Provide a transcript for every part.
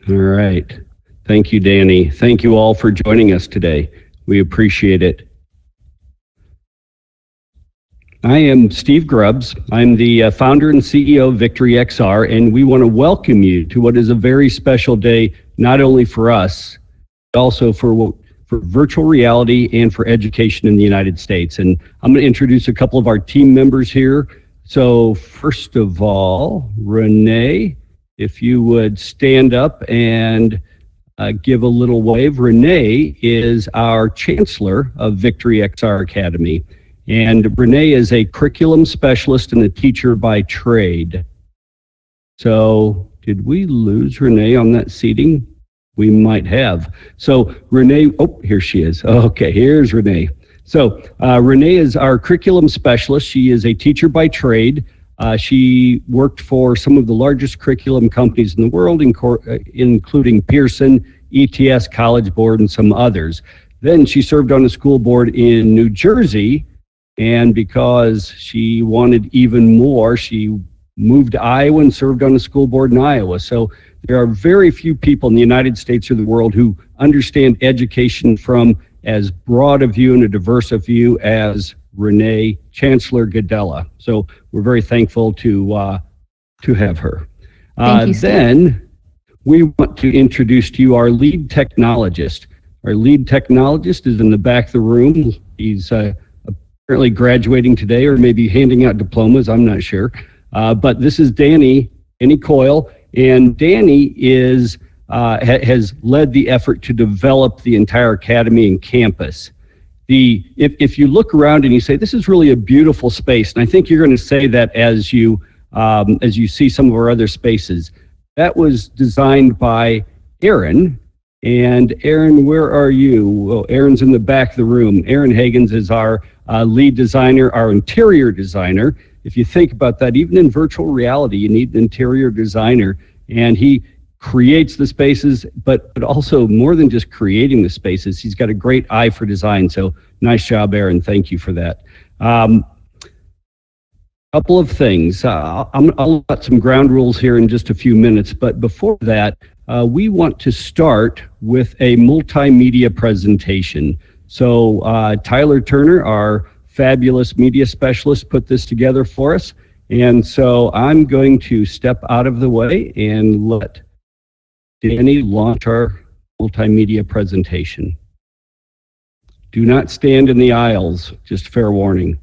All right. Thank you, Danny. Thank you all for joining us today. We appreciate it. I am Steve Grubbs. I'm the founder and CEO of VictoryXR, and we want to welcome you to what is a very special day, not only for us, but also for virtual reality and for education in the United States. And I'm going to introduce a couple of our team members here. So first of all, Renee, if you would stand up and give a little wave. Renee is our chancellor of VictoryXR Academy. And Renee is a curriculum specialist and a teacher by trade. So did we lose Renee on that seating? We might have. So Renee, oh, here she is. Okay, here's Renee. So Renee is our curriculum specialist. She is a teacher by trade. She worked for some of the largest curriculum companies in the world, including Pearson, ETS, College Board, and some others. Then she served on a school board in New Jersey, and because she wanted even more, she moved to Iowa and served on a school board in Iowa. So there are very few people in the United States or the world who understand education from as broad a view and a diverse a view as Renee Chancellor Gadella. So we're very thankful to have her. Thank you, Steve. Then we want to introduce to you our lead technologist. Our lead technologist is in the back of the room. He's apparently graduating today, or maybe handing out diplomas, I'm not sure. But this is Danny Coyle, and Danny has led the effort to develop the entire academy and campus. If you look around and you say, this is really a beautiful space, and I think you're going to say that as you see some of our other spaces. That was designed by Aaron. And Aaron, where are you? Well, Aaron's in the back of the room. Aaron Hagens is our lead designer, our interior designer. If you think about that, even in virtual reality, you need an interior designer, and he creates the spaces, but also more than just creating the spaces, he's got a great eye for design. So nice job, Aaron. Thank you for that. Couple of things. I'll let some ground rules here in just a few minutes, but before that, we want to start with a multimedia presentation. So Tyler Turner, our fabulous media specialist, put this together for us. And so I'm going to step out of the way and let Danny launch our multimedia presentation. Do not stand in the aisles, just fair warning.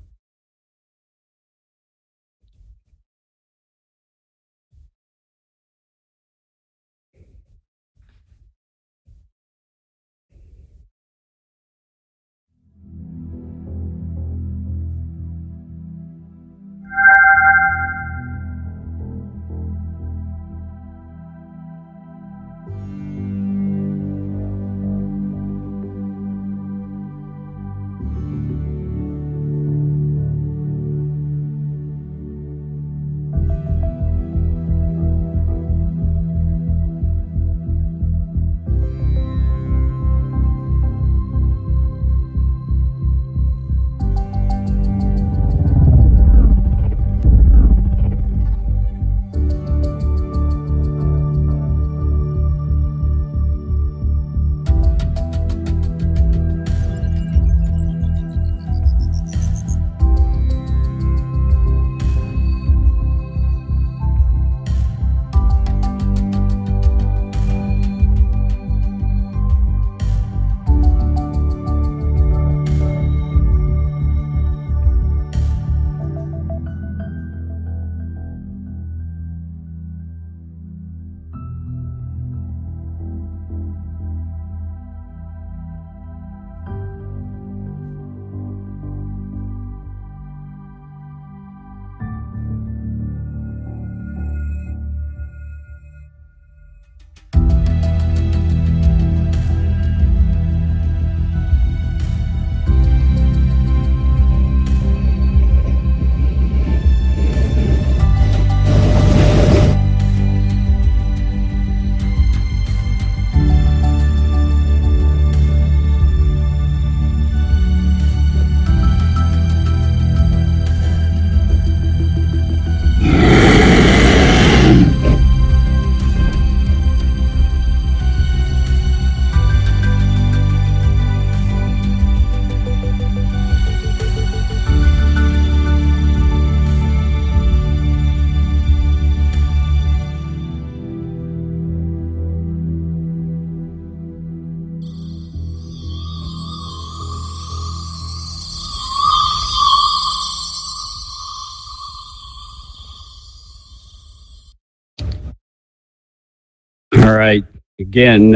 All right. Again,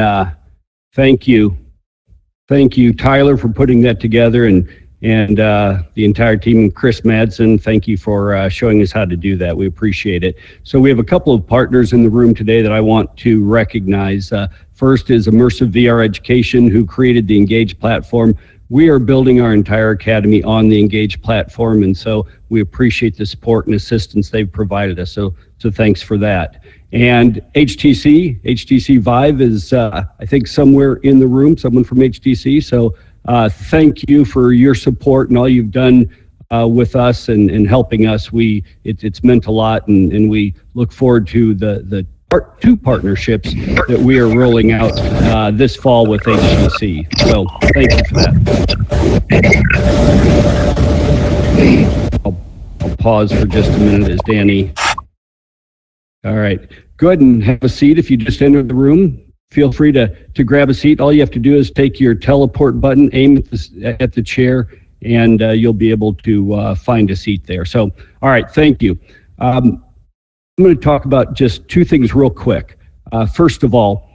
thank you. Thank you, Tyler, for putting that together, and the entire team. Chris Madsen, thank you for showing us how to do that. We appreciate it. So we have a couple of partners in the room today that I want to recognize. First is Immersive VR Education, who created the Engage platform. We are building our entire academy on the Engage platform, and so we appreciate the support and assistance they've provided us. So thanks for that. And HTC Vive is, I think, somewhere in the room, someone from HTC. So thank you for your support and all you've done with us and helping us. It's meant a lot, and we look forward to the two partnerships that we are rolling out this fall with HTC. So thank you for that. I'll pause for just a minute as Danny. All right, go ahead and have a seat. If you just entered the room, feel free to grab a seat. All you have to do is take your teleport button, aim at the chair, and you'll be able to find a seat there. So, all right, thank you. I'm going to talk about just two things real quick. First of all,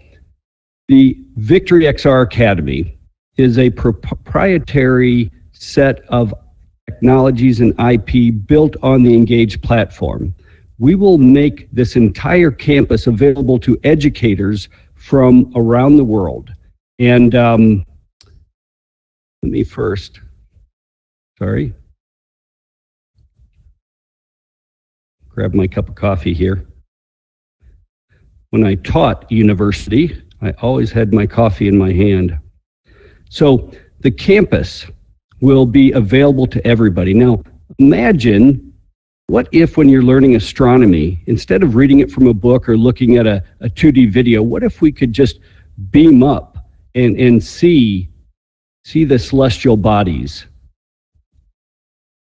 the VictoryXR Academy is a proprietary set of technologies and IP built on the Engage platform. We will make this entire campus available to educators from around the world. And let me first, grab my cup of coffee here. When I taught university, I always had my coffee in my hand. So the campus will be available to everybody. Now, imagine, what if when you're learning astronomy, instead of reading it from a book or looking at a 2D video, what if we could just beam up and see the celestial bodies?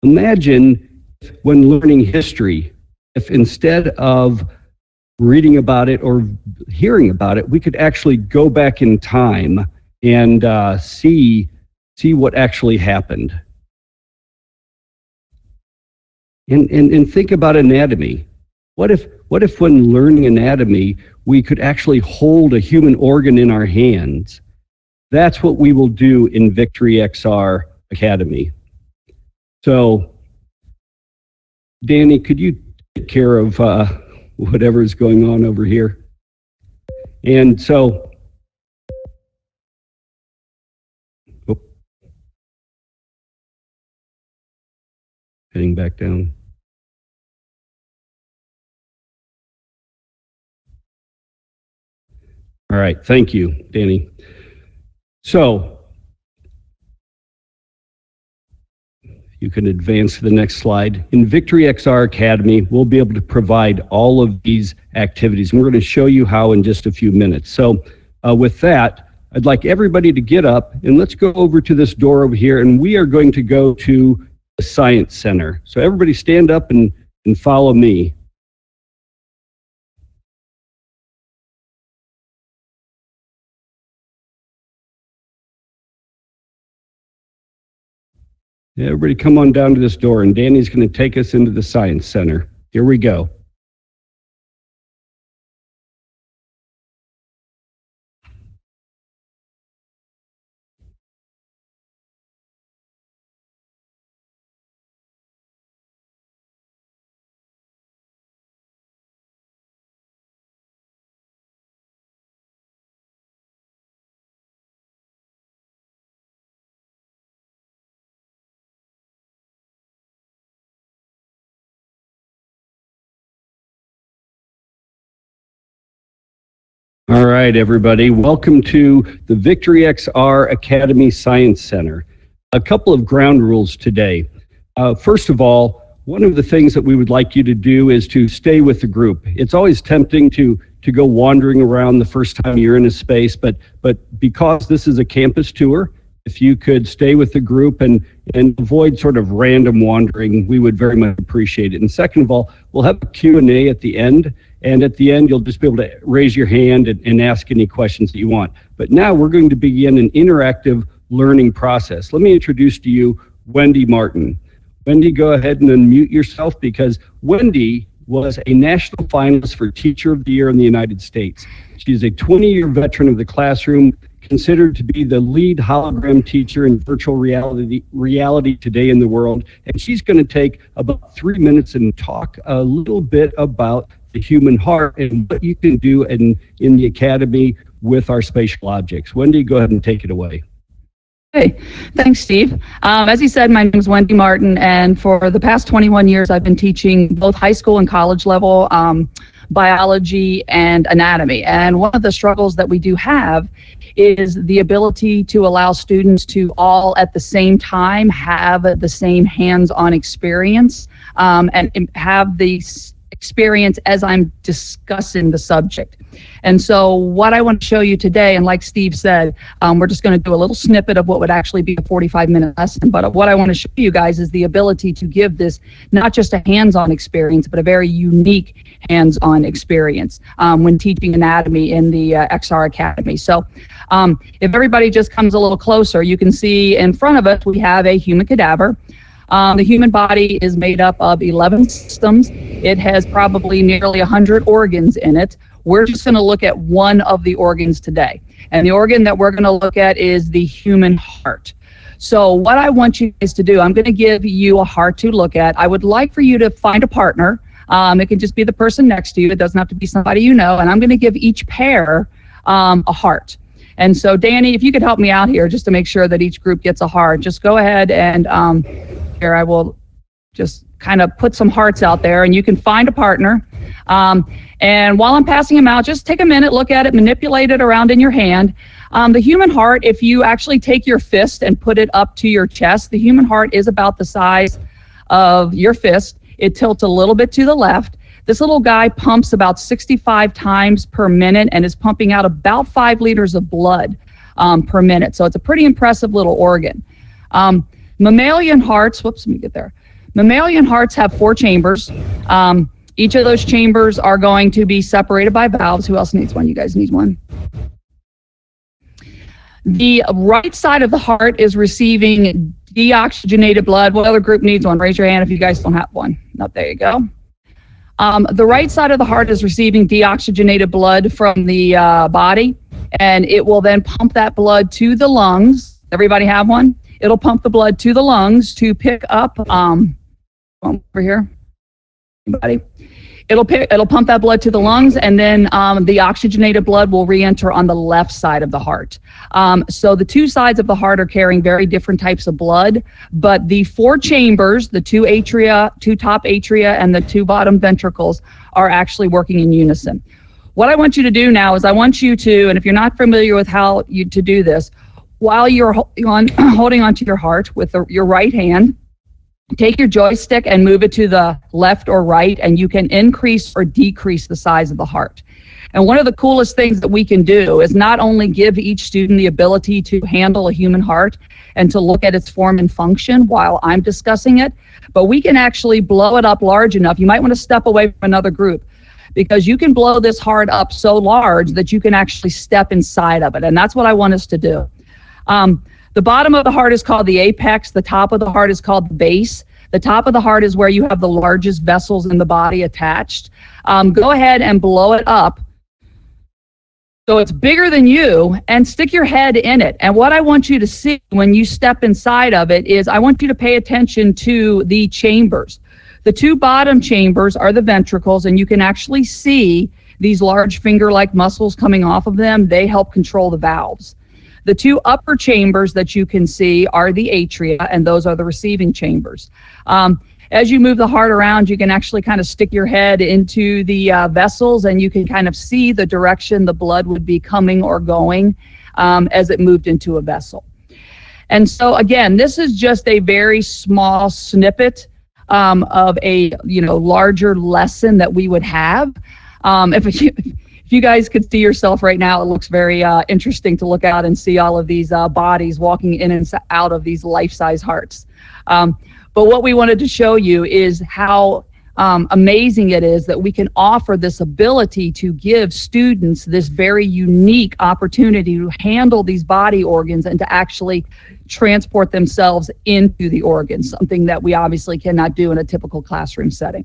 Imagine when learning history, if instead of reading about it or hearing about it, we could actually go back in time and see what actually happened. And think about anatomy. What if when learning anatomy, we could actually hold a human organ in our hands? That's what we will do in VictoryXR Academy. So, Danny, could you take care of whatever is going on over here? And so, heading back down. All right, thank you, Danny. So, you can advance to the next slide. In VictoryXR Academy, we'll be able to provide all of these activities, and we're going to show you how in just a few minutes. So, with that, I'd like everybody to get up, and let's go over to this door over here, and we are going to go to the Science Center. So everybody stand up and follow me. Everybody come on down to this door, and Danny's going to take us into the Science Center. Here we go. All right, everybody. Welcome to the VictoryXR Academy Science Center. A couple of ground rules today. First of all, one of the things that we would like you to do is to stay with the group. It's always tempting to go wandering around the first time you're in a space, but because this is a campus tour, if you could stay with the group and avoid sort of random wandering, we would very much appreciate it. And second of all, we'll have a Q&A at the end. And at the end, you'll just be able to raise your hand and ask any questions that you want. But now we're going to begin an interactive learning process. Let me introduce to you Wendy Martin. Wendy, go ahead and unmute yourself, because Wendy was a national finalist for Teacher of the Year in the United States. She is a 20-year veteran of the classroom, considered to be the lead hologram teacher in virtual reality today in the world. And she's going to take about 3 minutes and talk a little bit about the human heart and what you can do in the academy with our spatial objects. Wendy, go ahead and take it away. Hey, thanks, Steve. As he said, my name is Wendy Martin, and for the past 21 years, I've been teaching both high school and college level biology and anatomy. And one of the struggles that we do have is the ability to allow students to all at the same time have the same hands-on experience and have the experience as I'm discussing the subject. And so what I want to show you today, and like Steve said, we're just going to do a little snippet of what would actually be a 45-minute lesson, but what I want to show you guys is the ability to give this not just a hands-on experience, but a very unique hands-on experience when teaching anatomy in the XR Academy. So if everybody just comes a little closer, you can see in front of us we have a human cadaver. The human body is made up of 11 systems. It has probably nearly 100 organs in it. We're just going to look at one of the organs today. And the organ that we're going to look at is the human heart. So what I want you guys to do, I'm going to give you a heart to look at. I would like for you to find a partner. It can just be the person next to you. It doesn't have to be somebody you know. And I'm going to give each pair a heart. And so, Danny, if you could help me out here just to make sure that each group gets a heart, just go ahead and here I will just kind of put some hearts out there, and you can find a partner. And while I'm passing them out, just take a minute, look at it, manipulate it around in your hand. The human heart, if you actually take your fist and put it up to your chest, the human heart is about the size of your fist. It tilts a little bit to the left. This little guy pumps about 65 times per minute and is pumping out about 5 liters of blood per minute. So it's a pretty impressive little organ. Mammalian hearts, whoops, let me get there. Mammalian hearts have 4 chambers. Each of those chambers are going to be separated by valves. Who else needs one? You guys need one. The right side of the heart is receiving deoxygenated blood. What other group needs one? Raise your hand if you guys don't have one. No, there you go. The right side of the heart is receiving deoxygenated blood from the body, and it will then pump that blood to the lungs. Everybody have one? It'll pump the blood to the lungs to pick up, over here, anybody? It'll pump that blood to the lungs, and then the oxygenated blood will re-enter on the left side of the heart. So the 2 sides of the heart are carrying very different types of blood, but the 4 chambers, the 2 atria, 2 top atria, and the 2 bottom ventricles are actually working in unison. What I want you to do now is I want you to, and if you're not familiar with how to do this, while you're holding onto your heart with your right hand, take your joystick and move it to the left or right, and you can increase or decrease the size of the heart. And one of the coolest things that we can do is not only give each student the ability to handle a human heart and to look at its form and function while I'm discussing it, but we can actually blow it up large enough. You might want to step away from another group, because you can blow this heart up so large that you can actually step inside of it. And that's what I want us to do. The bottom of the heart is called the apex. The top of the heart is called the base. The top of the heart is where you have the largest vessels in the body attached. Go ahead and blow it up so it's bigger than you, and stick your head in it. And what I want you to see when you step inside of it is I want you to pay attention to the chambers. The 2 bottom chambers are the ventricles, and you can actually see these large finger-like muscles coming off of them. They help control the valves. The 2 upper chambers that you can see are the atria, and those are the receiving chambers. As you move the heart around, you can actually kind of stick your head into the vessels, and you can kind of see the direction the blood would be coming or going as it moved into a vessel. And so again, this is just a very small snippet of a larger lesson that we would have. If you guys could see yourself right now, it looks very interesting to look out and see all of these bodies walking in and out of these life-size hearts. But what we wanted to show you is how amazing it is that we can offer this ability to give students this very unique opportunity to handle these body organs and to actually transport themselves into the organs, something that we obviously cannot do in a typical classroom setting.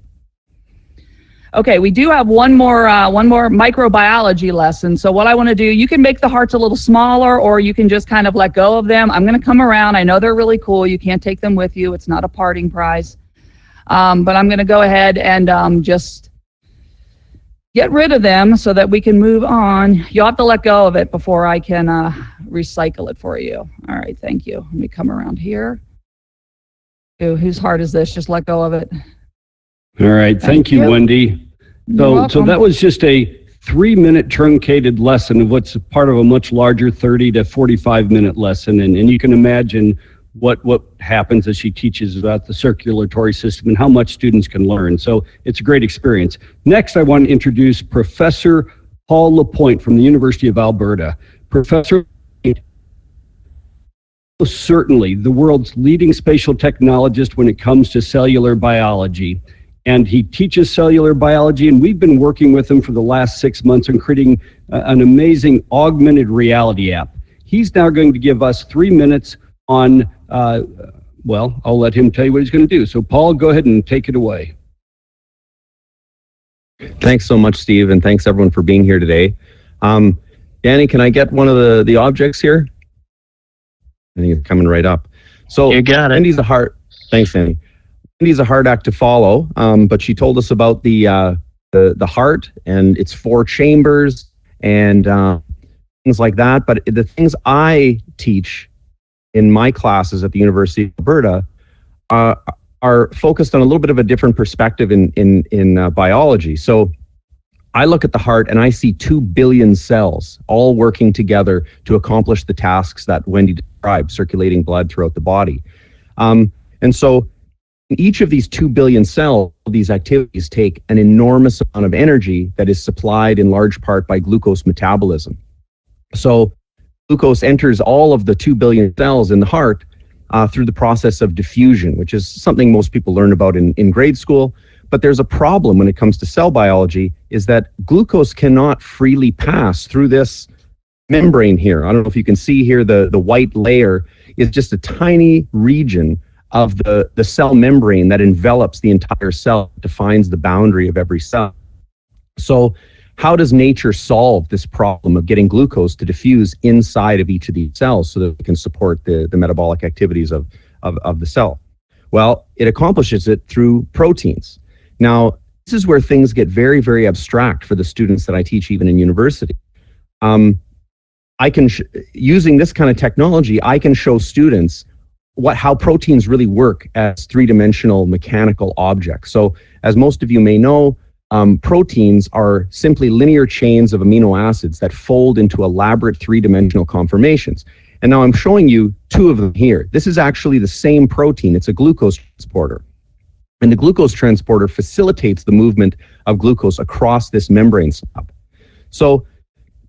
Okay, we do have one more microbiology lesson. So what I want to do, you can make the hearts a little smaller, or you can just kind of let go of them. I'm going to come around. I know they're really cool. You can't take them with you. It's not a parting prize. But I'm going to go ahead and just get rid of them so that we can move on. You'll have to let go of it before I can recycle it for you. All right, thank you. Let me come around here. Ooh, whose heart is this? Just let go of it. All right. Thank you, Wendy. So that was just a 3-minute truncated lesson of what's part of a much larger 30 to 45-minute lesson. And you can imagine what happens as she teaches about the circulatory system and how much students can learn. So it's a great experience. Next, I want to introduce Professor Paul Lapointe from the University of Alberta. Professor certainly the world's leading spatial technologist when it comes to cellular biology. And he teaches cellular biology, and we've been working with him for the last 6 months on creating an amazing augmented reality app. He's now going to give us 3 minutes on, well, I'll let him tell you what he's going to do. So Paul, go ahead and take it away. Thanks so much, Steve, and thanks everyone for being here today. Danny, can I get one of the objects here? I think it's coming right up. So you got it. Wendy's a hard, thanks, Danny. Wendy's a hard act to follow, but she told us about the heart and its 4 chambers and things like that. But the things I teach in my classes at the University of Alberta are focused on a little bit of a different perspective in biology. So I look at the heart and I see 2 billion cells all working together to accomplish the tasks that Wendy described, circulating blood throughout the body. And so in each of these 2 billion cells, these activities take an enormous amount of energy that is supplied in large part by glucose metabolism. So glucose enters all of the 2 billion cells in the heart through the process of diffusion, which is something most people learn about in grade school. But there's a problem when it comes to cell biology, is that glucose cannot freely pass through this membrane here. I don't know if you can see here, the white layer is just a tiny region of the cell membrane that envelops the entire cell, defines the boundary of every cell. So how does nature solve this problem of getting glucose to diffuse inside of each of these cells so that it can support the metabolic activities of the cell? Well, it accomplishes it through proteins. Now, this is where things get very, very abstract for the students that I teach even in university. Using this kind of technology, I can show students how proteins really work as 3-dimensional mechanical objects. So as most of you may know, proteins are simply linear chains of amino acids that fold into elaborate 3-dimensional conformations. And now I'm showing you 2 of them here. This is actually the same protein. It's a glucose transporter. And the glucose transporter facilitates the movement of glucose across this membrane slab. So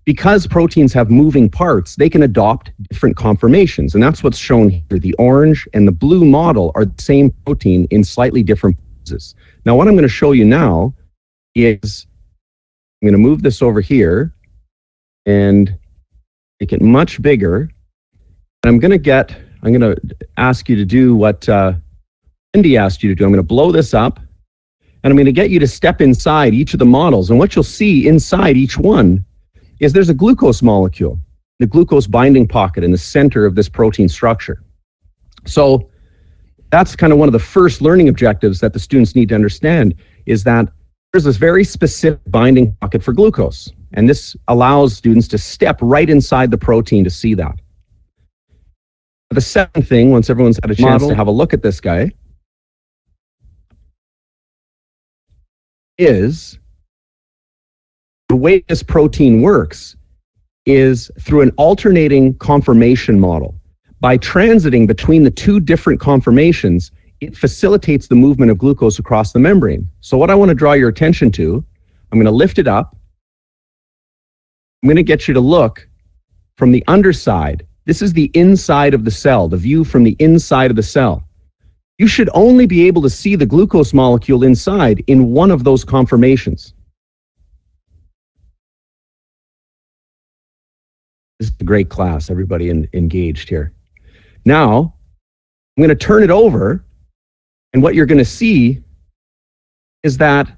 because proteins have moving parts, they can adopt different conformations. And that's what's shown here. The orange and the blue model are the same protein in slightly different poses. Now, what I'm going to show you now is I'm going to move this over here and make it much bigger. And I'm going to ask you to do what Wendy asked you to do. I'm going to blow this up, and I'm going to get you to step inside each of the models. And what you'll see inside each one is there's a glucose molecule, the glucose binding pocket in the center of this protein structure. So that's kind of one of the first learning objectives that the students need to understand, is that there's this very specific binding pocket for glucose. And this allows students to step right inside the protein to see that. The second thing, once everyone's had a chance to have a look at this guy, is the way this protein works is through an alternating conformation model. By transiting between the 2 different conformations, it facilitates the movement of glucose across the membrane. So what I want to draw your attention to, I'm going to lift it up. I'm going to get you to look from the underside. This is the inside of the cell, the view from the inside of the cell. You should only be able to see the glucose molecule inside in one of those conformations. This is a great class, everybody engaged here. Now, I'm going to turn it over, and what you're going to see is that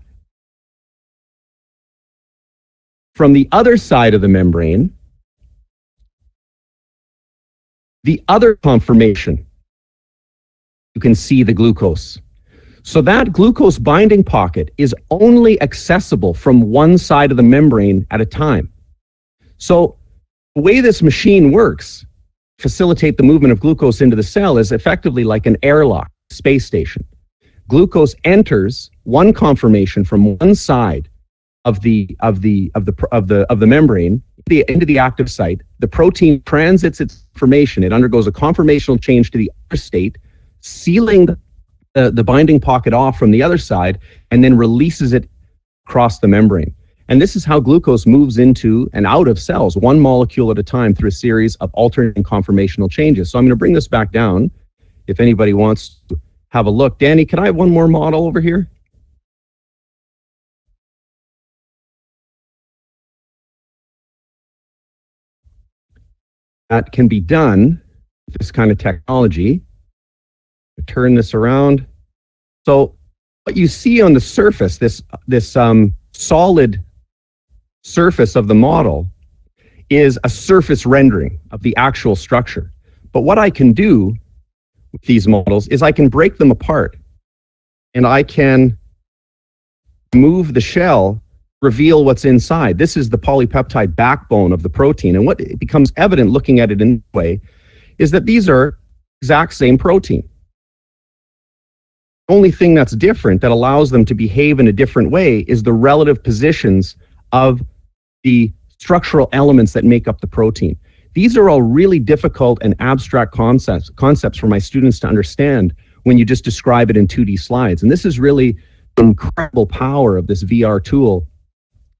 from the other side of the membrane, the other conformation, you can see the glucose. So that glucose binding pocket is only accessible from one side of the membrane at a time. So the way this machine works, facilitate the movement of glucose into the cell, is effectively like an airlock space station. Glucose enters one conformation from one side of the membrane into the active site. The protein transits its formation. It undergoes a conformational change to the other state, sealing the binding pocket off from the other side, and then releases it across the membrane. And this is how glucose moves into and out of cells, one molecule at a time, through a series of alternating conformational changes. So I'm going to bring this back down if anybody wants to have a look. Danny, can I have one more model over here? That can be done with this kind of technology. Turn this around. So what you see on the surface, this solid surface of the model, is a surface rendering of the actual structure. But what I can do with these models is I can break them apart, and I can move the shell, reveal what's inside. This is the polypeptide backbone of the protein. And what becomes evident looking at it in this way is that these are exact same protein. The only thing that's different that allows them to behave in a different way is the relative positions of the structural elements that make up the protein. These are all really difficult and abstract concepts for my students to understand when you just describe it in 2D slides. And this is really the incredible power of this VR tool,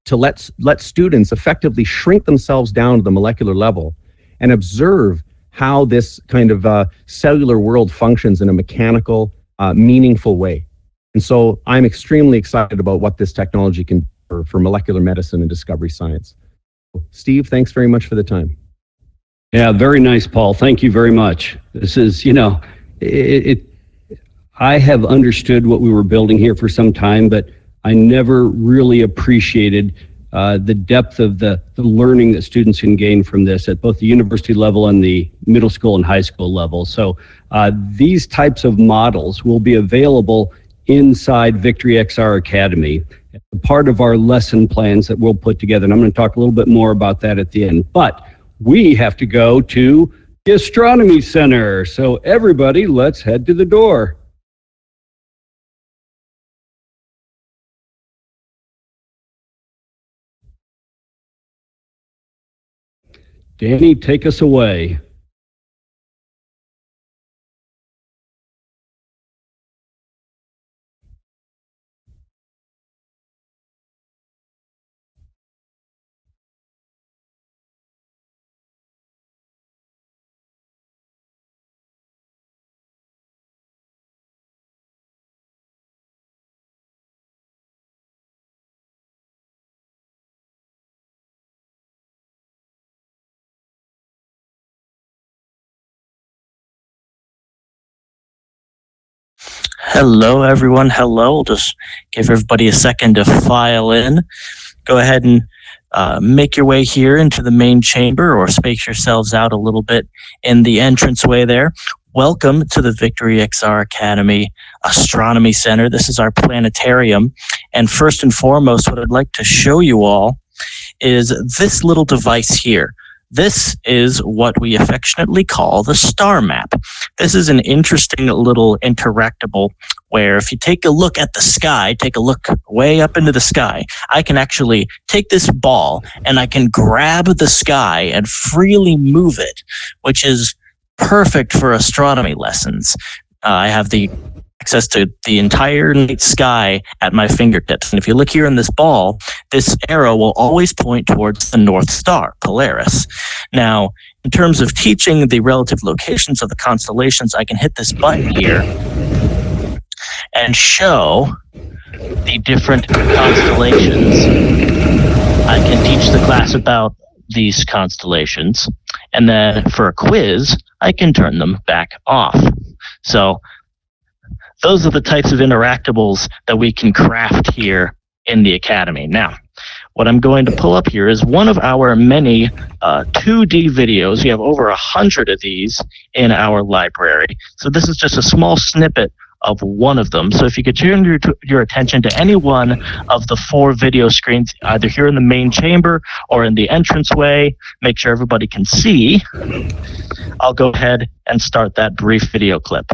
to let students effectively shrink themselves down to the molecular level and observe how this kind of cellular world functions in a mechanical, meaningful way. And so I'm extremely excited about what this technology can do for molecular medicine and discovery science. Steve, thanks very much for the time. Yeah, very nice, Paul. Thank you very much. This is, I have understood what we were building here for some time, but I never really appreciated the depth of the learning that students can gain from this at both the university level and the middle school and high school level. So these types of models will be available inside VictoryXR Academy, part of our lesson plans that we'll put together. And I'm going to talk a little bit more about that at the end. But we have to go to the Astronomy Center. So everybody, let's head to the door. Danny, take us away. Hello, everyone. Hello. We'll just give everybody a second to file in. Go ahead and make your way here into the main chamber, or space yourselves out a little bit in the entranceway there. Welcome to the VictoryXR Academy Astronomy Center. This is our planetarium. And first and foremost, what I'd like to show you all is this little device here. This is what we affectionately call the star map. This is an interesting little interactable where if you take a look at the sky, take a look way up into the sky, I can actually take this ball and I can grab the sky and freely move it, which is perfect for astronomy lessons. I have the access to the entire night sky at my fingertips. And if you look here in this ball, this arrow will always point towards the North Star, Polaris. Now, in terms of teaching the relative locations of the constellations, I can hit this button here and show the different constellations. I can teach the class about these constellations, and then for a quiz, I can turn them back off. So those are the types of interactables that we can craft here in the Academy. Now, what I'm going to pull up here is one of our many 2D videos. We have over 100 of these in our library. So this is just a small snippet of one of them. So if you could turn your attention to any one of the 4 video screens, either here in the main chamber or in the entranceway, make sure everybody can see. I'll go ahead and start that brief video clip.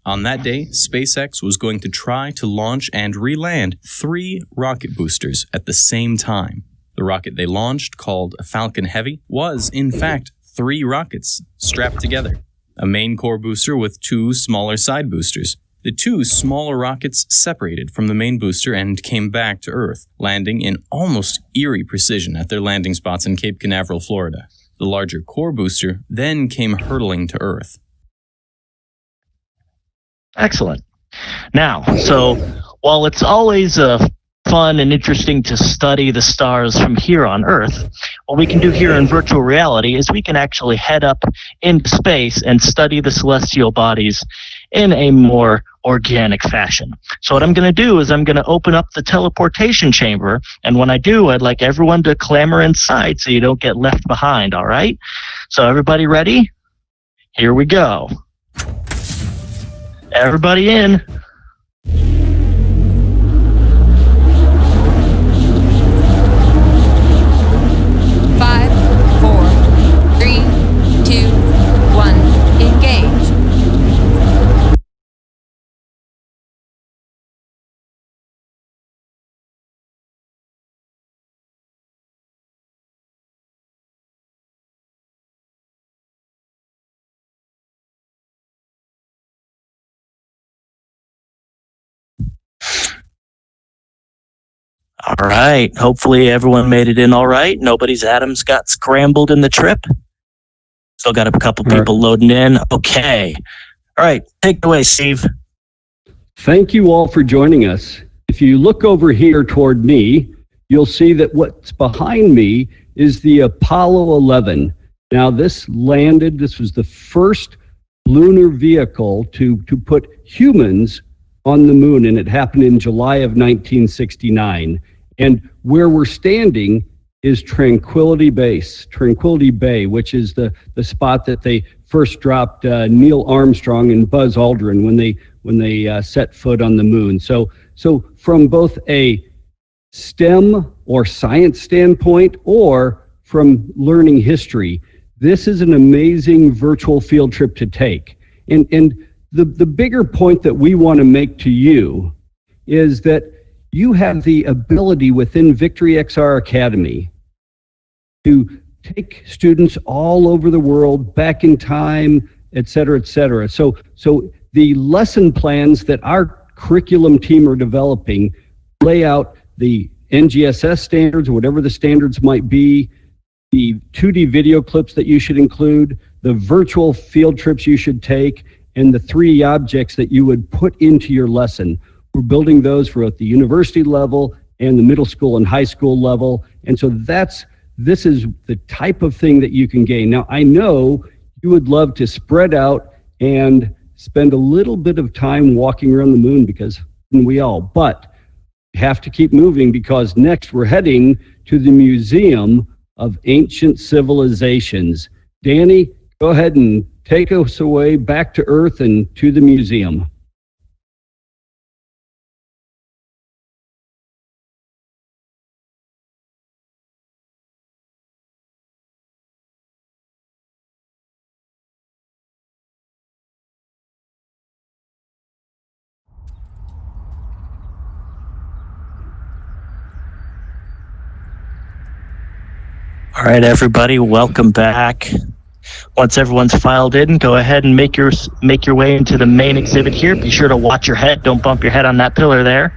On that day, SpaceX was going to try to launch and re-land 3 rocket boosters at the same time. The rocket they launched, called a Falcon Heavy, was, in fact, 3 rockets strapped together. A main core booster with 2 smaller side boosters. The 2 smaller rockets separated from the main booster and came back to Earth, landing in almost eerie precision at their landing spots in Cape Canaveral, Florida. The larger core booster then came hurtling to Earth. Excellent. Now, so while it's always fun and interesting to study the stars from here on Earth, what we can do here in virtual reality is we can actually head up into space and study the celestial bodies in a more organic fashion. So what I'm going to do is I'm going to open up the teleportation chamber, and when I do, I'd like everyone to clamor inside so you don't get left behind, all right? So everybody ready? Here we go. Everybody in. 5, 4, 3, 2, 1, engage. All right. Hopefully everyone made it in all right. Nobody's atoms got scrambled in the trip. Still got a couple people loading in. Okay. All right. Take it away, Steve. Thank you all for joining us. If you look over here toward me, you'll see that what's behind me is the Apollo 11. Now, this was the first lunar vehicle to put humans on the moon, and it happened in July of 1969. And where we're standing is Tranquility Bay, which is the spot that they first dropped Neil Armstrong and Buzz Aldrin when they set foot on the moon. So from both a STEM or science standpoint or from learning history, this is an amazing virtual field trip to take. And the bigger point that we want to make to you is that you have the ability within VictoryXR Academy to take students all over the world, back in time, et cetera, et cetera. So the lesson plans that our curriculum team are developing lay out the NGSS standards, whatever the standards might be, the 2D video clips that you should include, the virtual field trips you should take, and the 3D objects that you would put into your lesson. We're building those for at the university level and the middle school and high school level. And so this is the type of thing that you can gain. Now, I know you would love to spread out and spend a little bit of time walking around the moon, because we all, but you have to keep moving, because next we're heading to the Museum of Ancient Civilizations. Danny, go ahead and take us away back to Earth and to the museum. All right, everybody, welcome back. Once everyone's filed in, go ahead and make your way into the main exhibit here. Be sure to watch your head. Don't bump your head on that pillar there.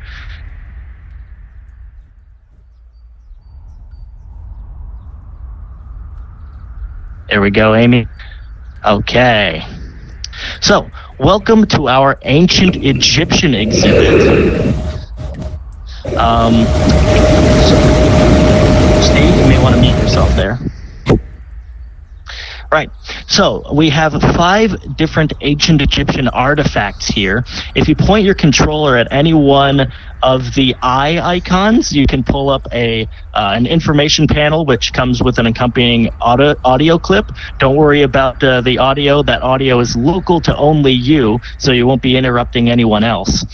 There we go, Amy. Okay. So, welcome to our ancient Egyptian exhibit. Steve, you may want to mute yourself there. Right. So we have 5 different ancient Egyptian artifacts here. If you point your controller at any one of the eye icons, you can pull up an information panel which comes with an accompanying audio clip. Don't worry about the audio. That audio is local to only you, so you won't be interrupting anyone else.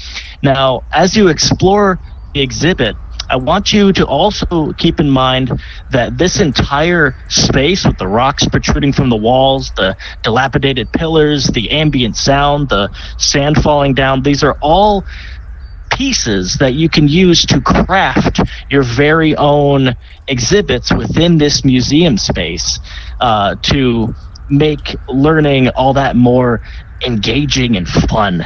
Now, as you explore the exhibit, I want you to also keep in mind that this entire space with the rocks protruding from the walls, the dilapidated pillars, the ambient sound, the sand falling down, these are all pieces that you can use to craft your very own exhibits within this museum space to make learning all that more engaging and fun.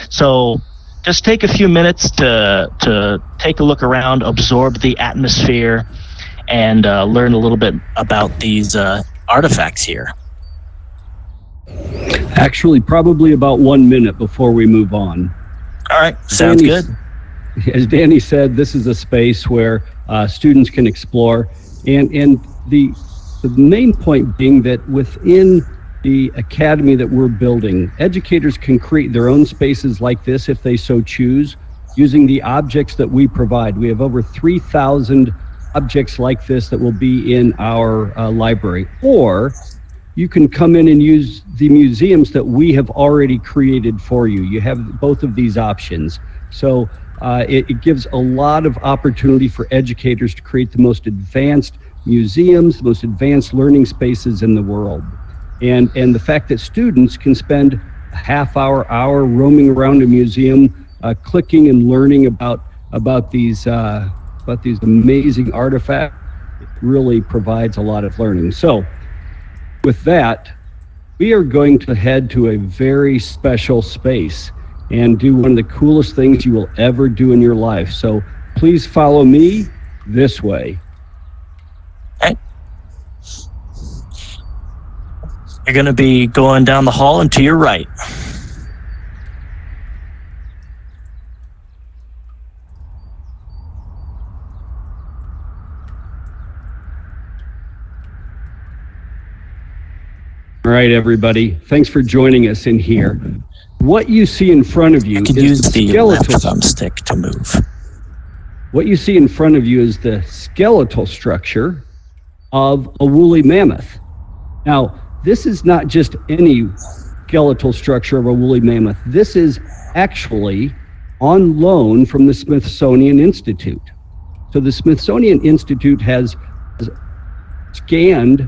So just take a few minutes to take a look around, absorb the atmosphere, and learn a little bit about these artifacts here. Actually, probably about 1 minute before we move on. All right, sounds good. As Danny said, this is a space where students can explore, and the main point being that within the academy that we're building, educators can create their own spaces like this if they so choose, using the objects that we provide. We have over 3,000 objects like this that will be in our library. Or you can come in and use the museums that we have already created for you. You have both of these options. So it gives a lot of opportunity for educators to create the most advanced museums, the most advanced learning spaces in the world. And the fact that students can spend a half hour roaming around a museum, clicking and learning about these amazing artifacts really provides a lot of learning. So with that, we are going to head to a very special space and do one of the coolest things you will ever do in your life. So please follow me this way. Okay. You're going to be going down the hall and to your right. All right, everybody. Thanks for joining us in here. What you see in front of you You can is use the the left skeletal. thumbstick to move. What you see in front of you is the skeletal structure of a woolly mammoth. Now, this is not just any skeletal structure of a woolly mammoth. This is actually on loan from the Smithsonian Institute. So the Smithsonian Institute has scanned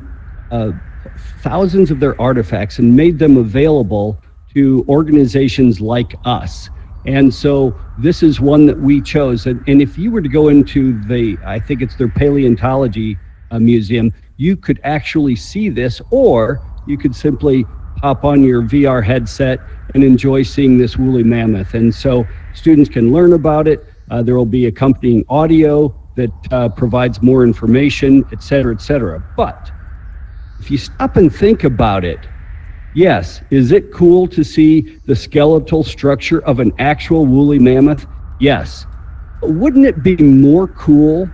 thousands of their artifacts and made them available to organizations like us. And so this is one that we chose. And if you were to go into I think it's their paleontology museum, you could actually see this, or you could simply hop on your VR headset and enjoy seeing this woolly mammoth. And so students can learn about it. There will be accompanying audio that provides more information, et cetera, et cetera. But if you stop and think about it, yes, is it cool to see the skeletal structure of an actual woolly mammoth? Yes. But wouldn't it be more cool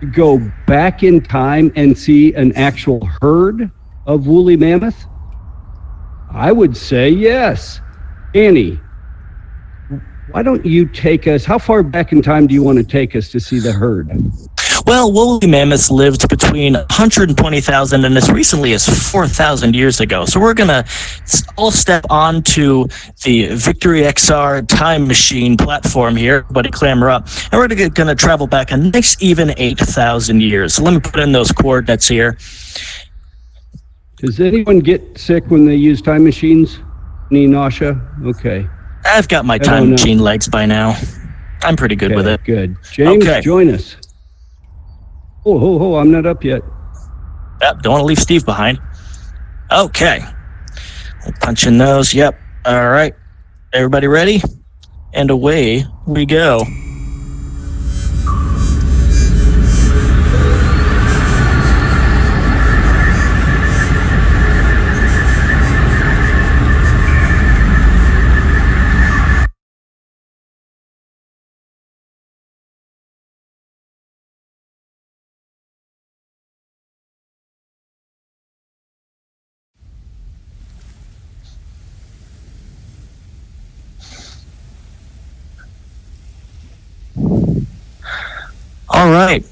to go back in time and see an actual herd of woolly mammoth? I would say yes. Annie, why don't you take us, how far back in time do you want to take us to see the herd? Well, woolly mammoths lived between 120,000 and as recently as 4,000 years ago. So we're going to all step onto the VictoryXR time machine platform here. Everybody clamber up. And we're going to travel back a nice even 8,000 years. So let me put in those coordinates here. Does anyone get sick when they use time machines? Any nausea? Okay. I've got my time machine legs by now. I'm pretty good with it. Good. James, join us. Oh, I'm not up yet. Yep, don't want to leave Steve behind. Okay. We'll punch in those. Yep. All right. Everybody ready? And away we go. right.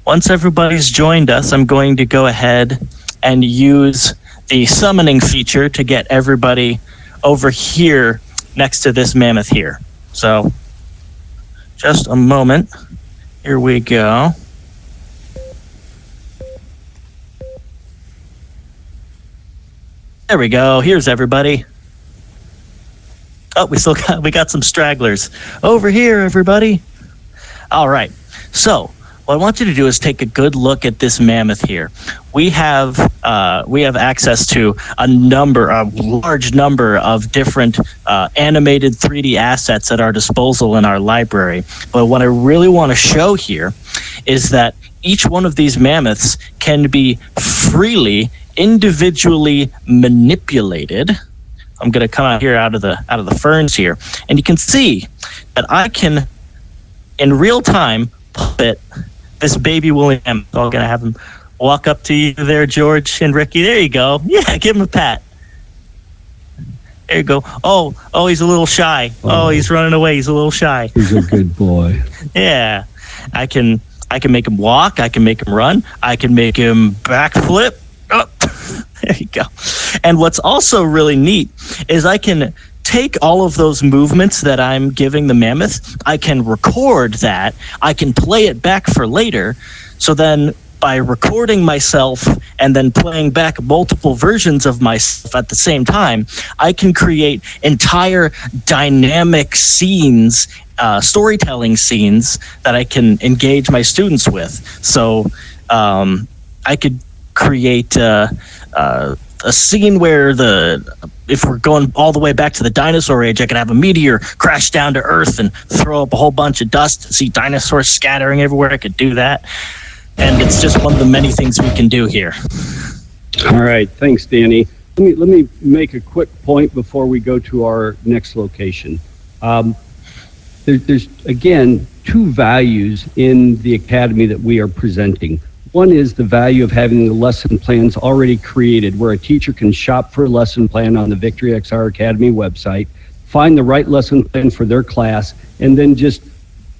Once everybody's joined us, I'm going to go ahead and use the summoning feature to get everybody over here next to this mammoth here. So just a moment. Here we go. There we go. Here's everybody. Oh, we got some stragglers. Over here, everybody. All right. So what I want you to do is take a good look at this mammoth here. We have access to a large number of different animated 3D assets at our disposal in our library. But what I really want to show here is that each one of these mammoths can be freely, individually manipulated. I'm going to come out here out of the ferns here, and you can see that I can, in real time, puppet this baby woolly mammoth. So I'm going to have him walk up to you there, George and Ricky. There you go. Yeah, give him a pat. There you go. Oh, he's a little shy. Oh, he's running away. He's a little shy. He's a good boy. Yeah, I can make him walk. I can make him run. I can make him backflip. Oh, there you go. And what's also really neat is I can take all of those movements that I'm giving the mammoth. I can record that. I can play it back for later. So then by recording myself and then playing back multiple versions of myself at the same time, I can create entire dynamic scenes, storytelling scenes that I can engage my students with. So I could create a scene where if we're going all the way back to the dinosaur age, I could have a meteor crash down to Earth and throw up a whole bunch of dust and see dinosaurs scattering everywhere. I could do that. And it's just one of the many things we can do here. All right. Thanks, Danny. Let me make a quick point before we go to our next location. There's, again, two values in the academy that we are presenting. One is the value of having the lesson plans already created, where a teacher can shop for a lesson plan on the VictoryXR Academy website, find the right lesson plan for their class, and then just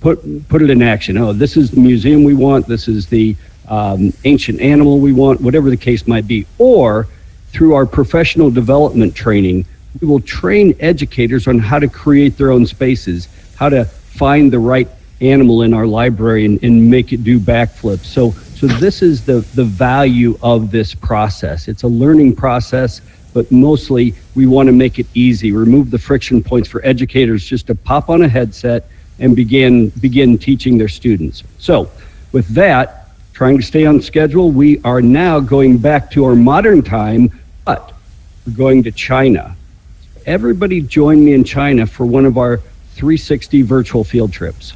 put it in action. Oh, this is the museum we want. This is the ancient animal we want, whatever the case might be. Or through our professional development training, we will train educators on how to create their own spaces, how to find the right animal in our library and make it do backflips. So this is the value of this process. It's a learning process, but mostly we want to make it easy, remove the friction points for educators just to pop on a headset and begin teaching their students. So with that, trying to stay on schedule, we are now going back to our modern time, but we're going to China. Everybody join me in China for one of our 360 virtual field trips.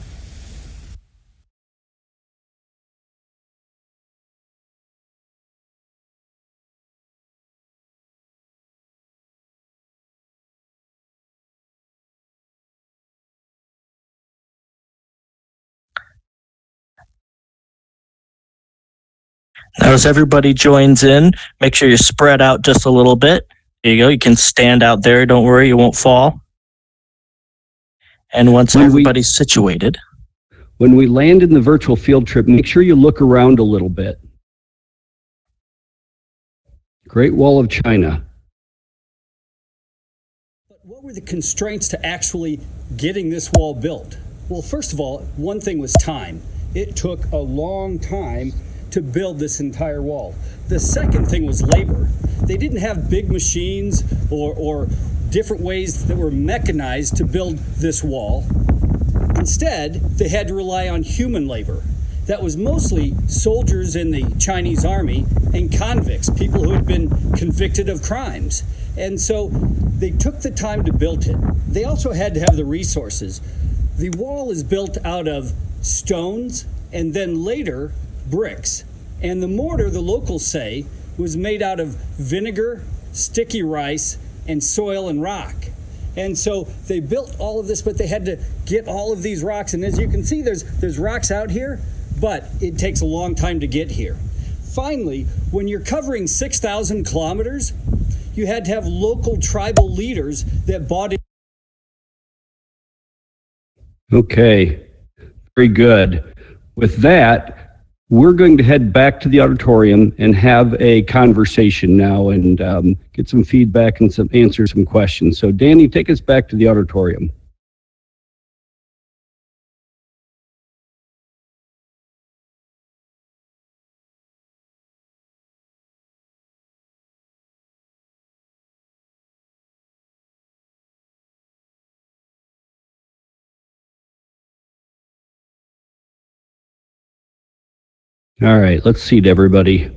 Now, as everybody joins in, make sure you spread out just a little bit. There you go. You can stand out there. Don't worry, you won't fall. And once everybody's situated. When we land in the virtual field trip, make sure you look around a little bit. Great Wall of China. But what were the constraints to actually getting this wall built? Well, first of all, one thing was time. It took a long time to build this entire wall. The second thing was labor. They didn't have big machines or different ways that were mechanized to build this wall. Instead, they had to rely on human labor. That was mostly soldiers in the Chinese army and convicts, people who had been convicted of crimes. And so they took the time to build it. They also had to have the resources. The wall is built out of stones and then later bricks. And the mortar, the locals say, was made out of vinegar, sticky rice, and soil and rock. And so they built all of this, but they had to get all of these rocks. And as you can see, there's rocks out here, but it takes a long time to get here. Finally, when you're covering 6,000 kilometers, you had to have local tribal leaders that bought it. Okay, very good. with that, we're going to head back to the auditorium and have a conversation now and get some feedback and answer some questions. So Danny, take us back to the auditorium. All right, let's seat everybody.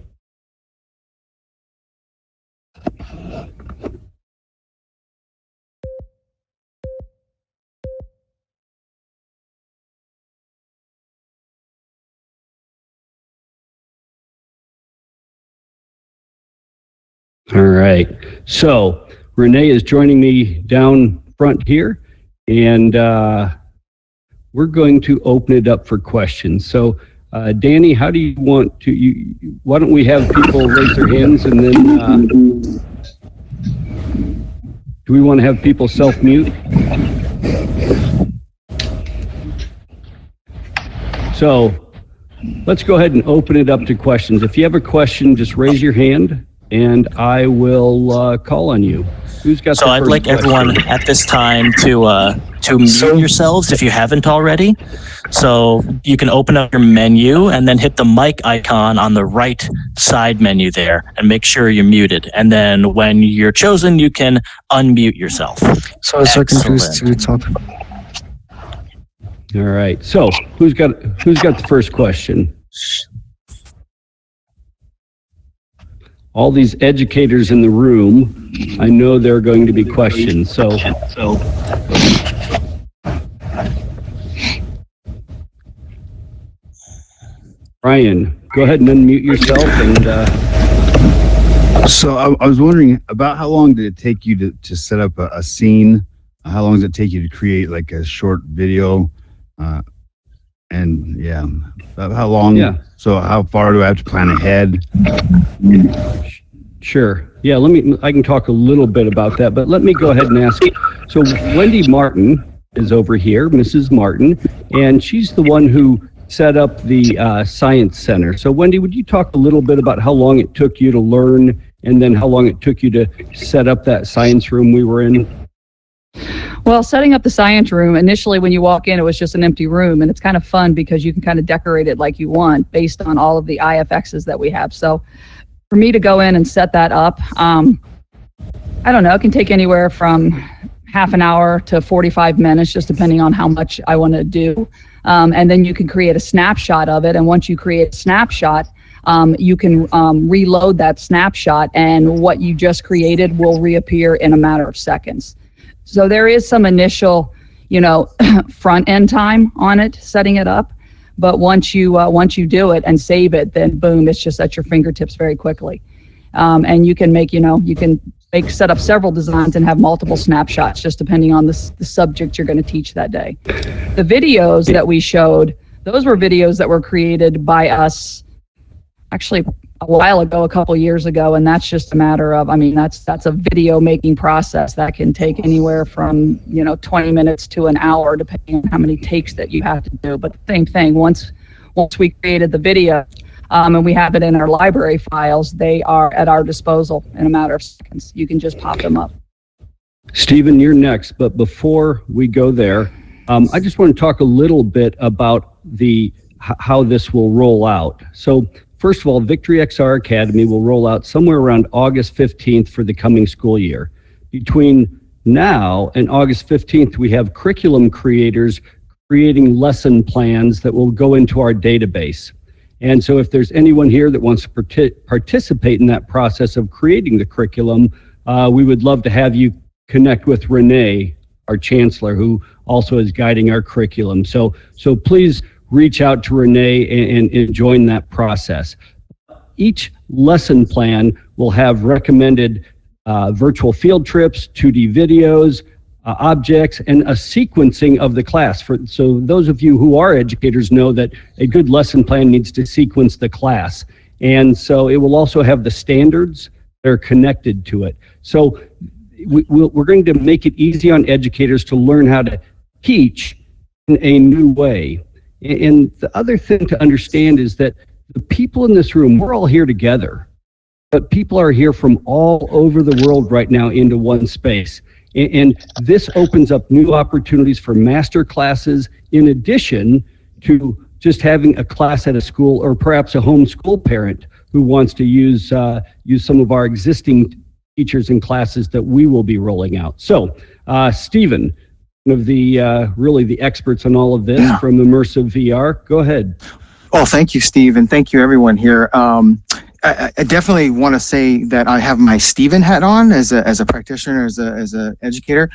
All right, so Renee is joining me down front here, and we're going to open it up for questions. So Danny, how do you want to, why don't we have people raise their hands, and then do we want to have people self-mute? So let's go ahead and open it up to questions. If you have a question, just raise your hand and I will call on you. Who's got So the I'd first like question? everyone at this time to mute yourselves if you haven't already. So you can open up your menu and then hit the mic icon on the right side menu there and make sure you're muted. And then when you're chosen, you can unmute yourself. So I was so confused to Excellent. talk. All right. So who's got the first question? All these educators in the room, I know there are going to be questions. So Ryan, go ahead and unmute yourself and So I was wondering about how long did it take you to set up a scene? How long does it take you to create like a short video? And yeah, about how long? Yeah. So how far do I have to plan ahead? Sure. Yeah, I can talk a little bit about that, but let me go ahead and ask. So Wendy Martin is over here, Mrs. Martin, and she's the one who set up the Science Center. So Wendy, would you talk a little bit about how long it took you to learn and then how long it took you to set up that science room we were in? Well, setting up the science room, initially when you walk in, it was just an empty room, and it's kind of fun because you can kind of decorate it like you want based on all of the IFXs that we have. So for me to go in and set that up, I don't know, it can take anywhere from half an hour to 45 minutes, just depending on how much I want to do. And then you can create a snapshot of it. And once you create a snapshot, you can reload that snapshot, and what you just created will reappear in a matter of seconds. So there is some initial, front end time on it, setting it up. But once you do it and save it, then boom, it's just at your fingertips very quickly. And you can set up several designs and have multiple snapshots, just depending on the subject you're going to teach that day. The videos that we showed, those were videos that were created by us actually a while ago, a couple years ago, and that's just a matter of, that's a video making process that can take anywhere from 20 minutes to an hour, depending on how many takes that you have to do. But the same thing, once we created the video and we have it in our library files, they are at our disposal in a matter of seconds. You can just pop them up. Stephen, you're next, but before we go there, I just want to talk a little bit about how this will roll out. So first of all, VictoryXR Academy will roll out somewhere around August 15th for the coming school year. Between now and August 15th, we have curriculum creators creating lesson plans that will go into our database. And so if there's anyone here that wants to participate in that process of creating the curriculum, we would love to have you connect with Renee, our chancellor, who also is guiding our curriculum. So please reach out to Renee and join that process. Each lesson plan will have recommended virtual field trips, 2D videos, objects, and a sequencing of the class. So those of you who are educators know that a good lesson plan needs to sequence the class. And so it will also have the standards that are connected to it. So we're going to make it easy on educators to learn how to teach in a new way. And the other thing to understand is that the people in this room, we're all here together, but people are here from all over the world right now into one space. And this opens up new opportunities for master classes in addition to just having a class at a school or perhaps a homeschool parent who wants to use some of our existing teachers and classes that we will be rolling out. So, Stephen, one of the really the experts on all of this from immersive VR, go ahead. Oh, thank you, Steve, and thank you, everyone here. I definitely want to say that I have my Stephen hat on as a practitioner, as a educator.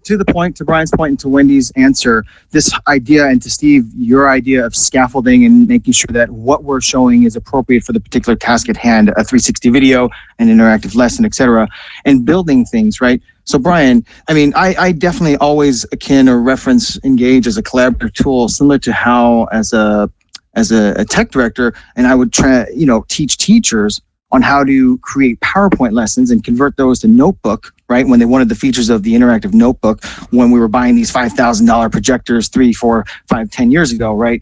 To the point, to Brian's point, and to Wendy's answer, this idea, and to Steve, your idea of scaffolding and making sure that what we're showing is appropriate for the particular task at hand, a 360 video, an interactive lesson, etc., and building things, right? So Brian, I mean, I definitely always akin or reference Engage as a collaborative tool, similar to how as a tech director, and I would teach teachers on how to create PowerPoint lessons and convert those to notebook, right? When they wanted the features of the interactive notebook, when we were buying these $5,000 projectors 3, 4, 5, 10 years ago, right?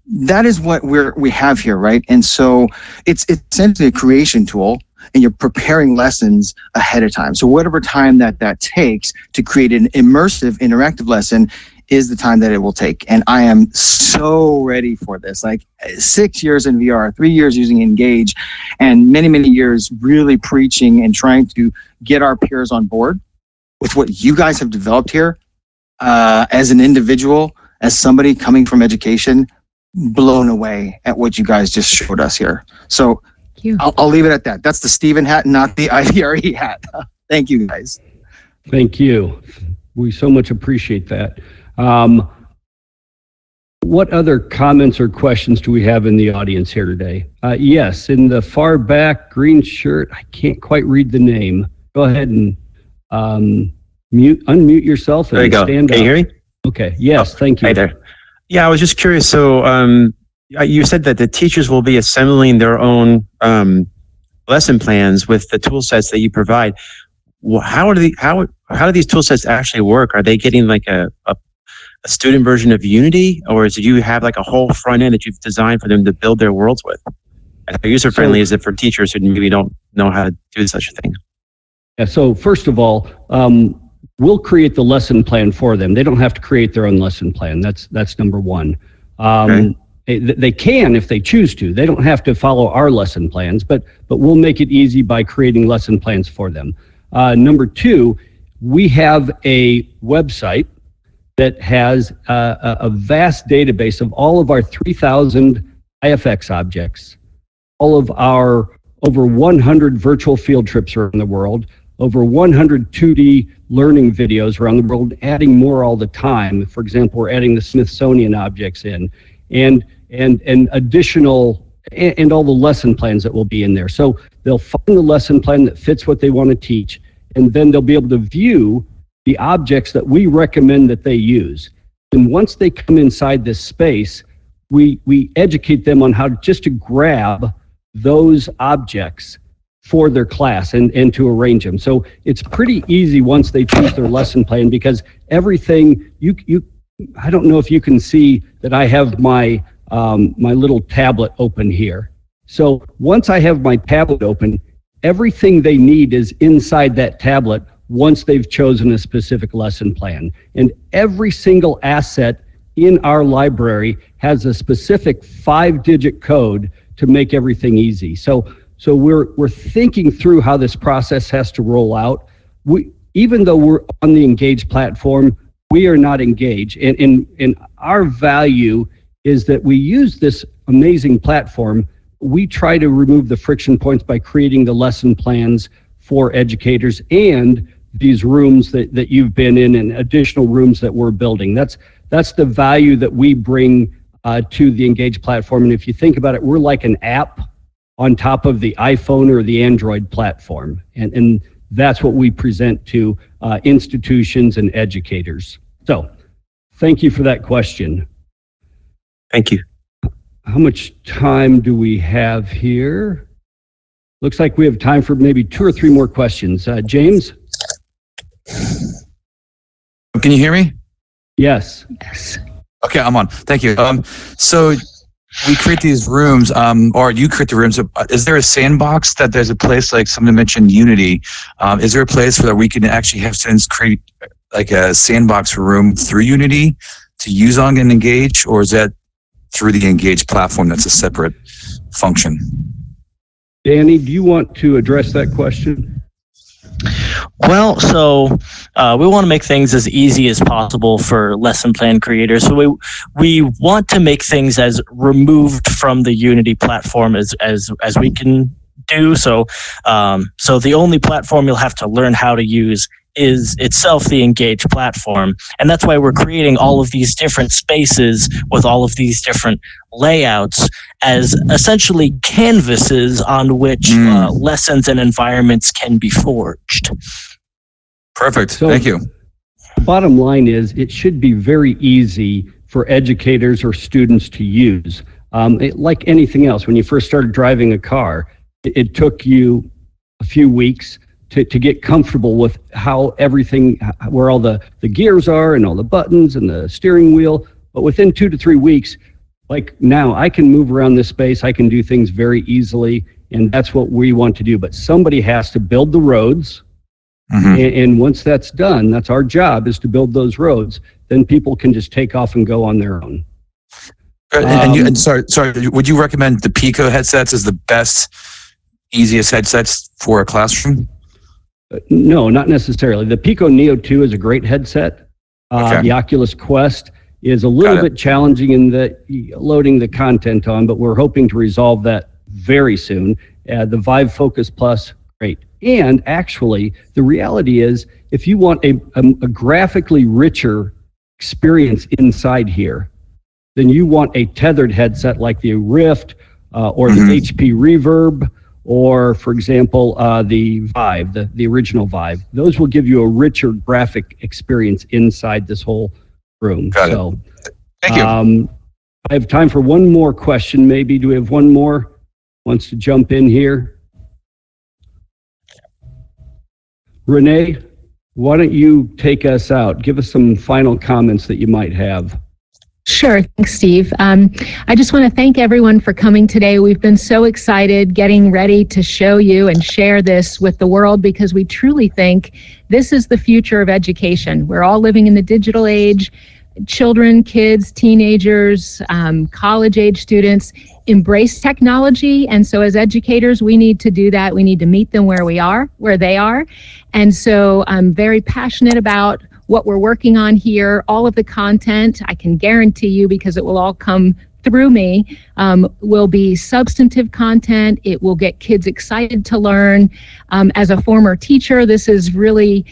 That is what we have here, right? And so it's essentially a creation tool, and you're preparing lessons ahead of time. So whatever time that takes to create an immersive interactive lesson is the time that it will take. And I am so ready for this. Like 6 years in VR, 3 years using Engage, and many, many years really preaching and trying to get our peers on board with what you guys have developed here. As an individual, as somebody coming from education, blown away at what you guys just showed us here. So I'll leave it at that. That's the Stephen hat, not the IVRE hat. Thank you, guys. Thank you. We so much appreciate that. What other comments or questions do we have in the audience here today? Yes, in the far back, green shirt, I can't quite read the name. Go ahead and unmute yourself and stand up. Can you hear me? Okay, yes, thank you. Hi there. Yeah, I was just curious. So you said that the teachers will be assembling their own lesson plans with the tool sets that you provide. Well, how do these tool sets actually work? Are they getting like a student version of Unity, or do you have like a whole front end that you've designed for them to build their worlds with? And how user friendly is it for teachers who maybe don't know how to do such a thing? Yeah, so first of all, we'll create the lesson plan for them. They don't have to create their own lesson plan. That's number one. Okay. They can if they choose to. They don't have to follow our lesson plans, but we'll make it easy by creating lesson plans for them. Number two, we have a website that has a vast database of all of our 3,000 IFX objects, all of our over 100 virtual field trips around the world, over 100 2D learning videos around the world, adding more all the time. For example, we're adding the Smithsonian objects in, and additional, and all the lesson plans that will be in there. So they'll find the lesson plan that fits what they want to teach, and then they'll be able to view the objects that we recommend that they use. And once they come inside this space, we educate them on how to grab those objects for their class and to arrange them. So it's pretty easy once they choose their lesson plan, because everything, I don't know if you can see that I have my little tablet open here. So once I have my tablet open, everything they need is inside that tablet once they've chosen a specific lesson plan. And every single asset in our library has a specific 5-digit code to make everything easy. So we're thinking through how this process has to roll out. Even though we're on the Engage platform, we are not Engage. And our value is that we use this amazing platform. We try to remove the friction points by creating the lesson plans for educators and these rooms that you've been in and additional rooms that we're building. That's the value that we bring to the Engage platform. And if you think about it, we're like an app on top of the iPhone or the Android platform. And that's what we present to institutions and educators. So thank you for that question. Thank you. How much time do we have here? Looks like we have time for maybe 2 or 3 more questions. James? Can you hear me? Yes. Okay, I'm on. Thank you. So we create these rooms, or you create the rooms. Is there a sandbox that there's a place like someone mentioned Unity? Is there a place where we can actually have students create like a sandbox room through Unity to use on and Engage, or is that through the Engage platform that's a separate function? Danny, do you want to address that question? Well, so we want to make things as easy as possible for lesson plan creators. So we want to make things as removed from the Unity platform as we can do. So so the only platform you'll have to learn how to use is itself the Engage platform. And that's why we're creating all of these different spaces with all of these different layouts as essentially canvases on which lessons and environments can be forged. Perfect. So, thank you. Bottom line is it should be very easy for educators or students to use. Like anything else, when you first started driving a car, it took you a few weeks to get comfortable with how everything, where all the gears are and all the buttons and the steering wheel. But within 2 to 3 weeks, like now, I can move around this space. I can do things very easily, and that's what we want to do. But somebody has to build the roads. And once that's done, that's our job, is to build those roads. Then people can just take off and go on their own. And sorry, would you recommend the Pico headsets as the best, easiest headsets for a classroom? No, not necessarily. The Pico Neo 2 is a great headset. The Oculus Quest is a little bit challenging in the loading the content on, but we're hoping to resolve that very soon. The Vive Focus Plus, great. And actually, the reality is, if you want a graphically richer experience inside here, then you want a tethered headset like the Rift or the HP Reverb, or, for example, the Vive, the original Vive. Those will give you a richer graphic experience inside this whole room. Got it. Thank you. I have time for one more question, maybe. Do we have one more? Wants to jump in here? Renee, why don't you take us out? Give us some final comments that you might have. Sure. Thanks, Steve. I just want to thank everyone for coming today. We've been so excited getting ready to show you and share this with the world, because we truly think this is the future of education. We're all living in the digital age. Children, kids, teenagers, college-age students embrace technology. And so as educators, we need to do that. We need to meet them where they are. And so I'm very passionate about what we're working on here. All of the content, I can guarantee you, because it will all come through me, will be substantive content. It will get kids excited to learn. As a former teacher, this is really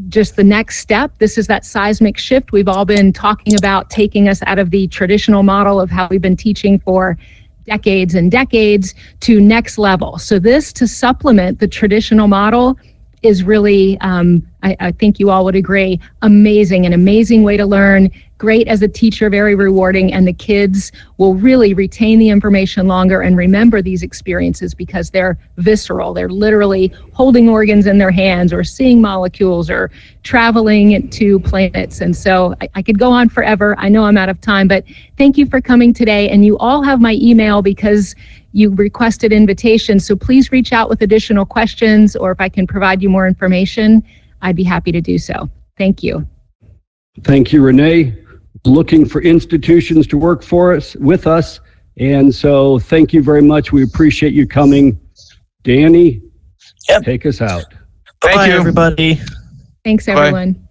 just the next step. This is that seismic shift we've all been talking about, taking us out of the traditional model of how we've been teaching for decades and decades to next level. So this, to supplement the traditional model, is really, I think you all would agree, an amazing way to learn. Great as a teacher, very rewarding, and the kids will really retain the information longer and remember these experiences because they're visceral. They're literally holding organs in their hands or seeing molecules or traveling to planets. And so I could go on forever. I know I'm out of time, but thank you for coming today. And you all have my email because you requested invitations. So please reach out with additional questions, or if I can provide you more information, I'd be happy to do so. Thank you. Thank you, Renee. Looking for institutions to work with us. And so thank you very much. We appreciate you coming. Danny, take us out. Bye, everybody. Thanks, everyone.